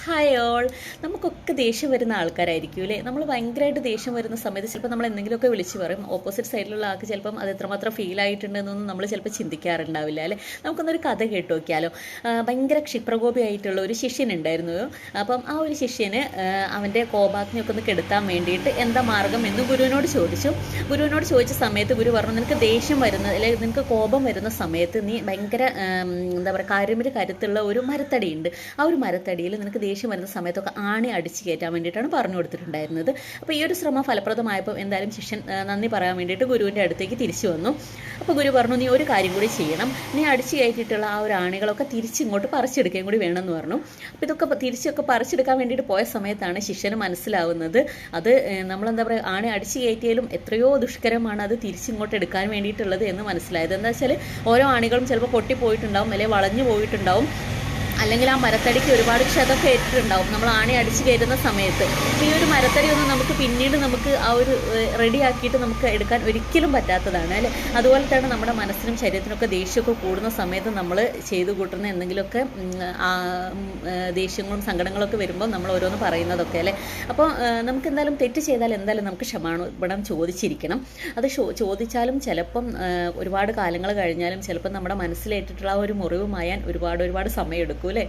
Hi all. നമുക്കൊക്കെ ദേഷ്യം വരുന്ന ആൾക്കാരായിരിക്കും അല്ലേ? നമ്മൾ ഭയങ്കരമായിട്ട് ദേഷ്യം വരുന്ന സമയത്ത് ചിലപ്പോൾ നമ്മൾ എന്തെങ്കിലുമൊക്കെ വിളിച്ച് പറയും. ഓപ്പോസിറ്റ് സൈഡിലുള്ള ആൾക്ക് ചിലപ്പം അത് എത്രമാത്രം ഫീൽ ആയിട്ടുണ്ടെന്നൊന്നും നമ്മൾ ചിലപ്പോൾ ചിന്തിക്കാറുണ്ടാവില്ല അല്ലേ? നമുക്കൊന്നൊരു കഥ കേട്ട് നോക്കിയാലോ. ഭയങ്കര ക്ഷിപ്രകോപിയായിട്ടുള്ള ഒരു ശിഷ്യനുണ്ടായിരുന്നു. അപ്പം ആ ഒരു ശിഷ്യന് അവൻ്റെ കോപാഗ്നിയൊക്കെ ഒന്ന് കെടുത്താൻ വേണ്ടിയിട്ട് എന്താ മാർഗം എന്ന് ഗുരുവിനോട് ചോദിച്ചു. ഗുരുവിനോട് ചോദിച്ച സമയത്ത് ഗുരു പറഞ്ഞു, നിനക്ക് ദേഷ്യം വരുന്ന അല്ലെങ്കിൽ നിനക്ക് കോപം വരുന്ന സമയത്ത് നീ ഭയങ്കര എന്താ പറയുക, കാരുമ്യ കരുത്തുള്ള ഒരു മരത്തടിയുണ്ട്. ആ ഒരു മരത്തടിയിൽ നിനക്ക് ദേഷ്യം വരുന്ന സമയത്തൊക്കെ ആണി അടിച്ച് കയറ്റാൻ വേണ്ടിയിട്ടാണ് പറഞ്ഞു കൊടുത്തിട്ടുണ്ടായിരുന്നത്. അപ്പോൾ ഈ ഒരു ശ്രമം ഫലപ്രദമായപ്പോൾ എന്തായാലും ശിഷ്യൻ നന്ദി പറയാൻ വേണ്ടിയിട്ട് ഗുരുവിൻ്റെ അടുത്തേക്ക് തിരിച്ചു വന്നു. അപ്പോൾ ഗുരു പറഞ്ഞു, നീ ഒരു കാര്യം കൂടി ചെയ്യണം, നീ അടിച്ച് കയറ്റിയിട്ടുള്ള ആ ഒരു ആണികളൊക്കെ തിരിച്ചിങ്ങോട്ട് പറിച്ചെടുക്കുകയും കൂടി വേണമെന്ന് പറഞ്ഞു. അപ്പോൾ ഇതൊക്കെ തിരിച്ചൊക്കെ പറിച്ചെടുക്കാൻ വേണ്ടിയിട്ട് പോയ സമയത്താണ് ശിഷ്യന് മനസ്സിലാവുന്നത് അത് നമ്മളെന്താ പറയുക, ആണി അടിച്ച് കയറ്റിയാലും എത്രയോ ദുഷ്കരമാണ് അത് തിരിച്ചിങ്ങോട്ട് എടുക്കാൻ വേണ്ടിയിട്ടുള്ളത് എന്ന് മനസ്സിലായത്. എന്താ വെച്ചാൽ ഓരോ ആണികളും ചിലപ്പോൾ പൊട്ടിപ്പോയിട്ടുണ്ടാവും, അല്ലെങ്കിൽ വളഞ്ഞു പോയിട്ടുണ്ടാവും, അല്ലെങ്കിൽ ആ മരത്തടിക്ക് ഒരുപാട് ക്ഷതമൊക്കെ ഏറ്റിട്ടുണ്ടാവും നമ്മൾ ആണി അടിച്ച് കയറ്റുന്ന സമയത്ത്. ഈ ഒരു മരത്തടി ഒന്നും നമുക്ക് പിന്നീട് നമുക്ക് ആ ഒരു റെഡിയാക്കിയിട്ട് നമുക്ക് എടുക്കാൻ ഒരിക്കലും പറ്റാത്തതാണ് അല്ലേ? അതുപോലെ തന്നെ നമ്മുടെ മനസ്സിനും ശരീരത്തിനൊക്കെ ദേഷ്യമൊക്കെ കൂടുന്ന സമയത്ത് നമ്മൾ ചെയ്തു കൂട്ടുന്ന എന്തെങ്കിലുമൊക്കെ ദേഷ്യങ്ങളും സങ്കടങ്ങളൊക്കെ വരുമ്പോൾ നമ്മൾ ഓരോന്ന് പറയുന്നതൊക്കെ അല്ലേ? അപ്പോൾ നമുക്ക് എന്തായാലും തെറ്റ് ചെയ്താൽ എന്തായാലും നമുക്ക് ക്ഷമാപണം ചോദിച്ചിരിക്കണം. അത് ചോദിച്ചാലും ചിലപ്പം ഒരുപാട് കാലങ്ങൾ കഴിഞ്ഞാലും ചിലപ്പം നമ്മുടെ മനസ്സിലേറ്റിട്ടുള്ള ഒരു മുറിവ് മായാൻ ഒരുപാട് സമയം എടുക്കും അല്ലേ?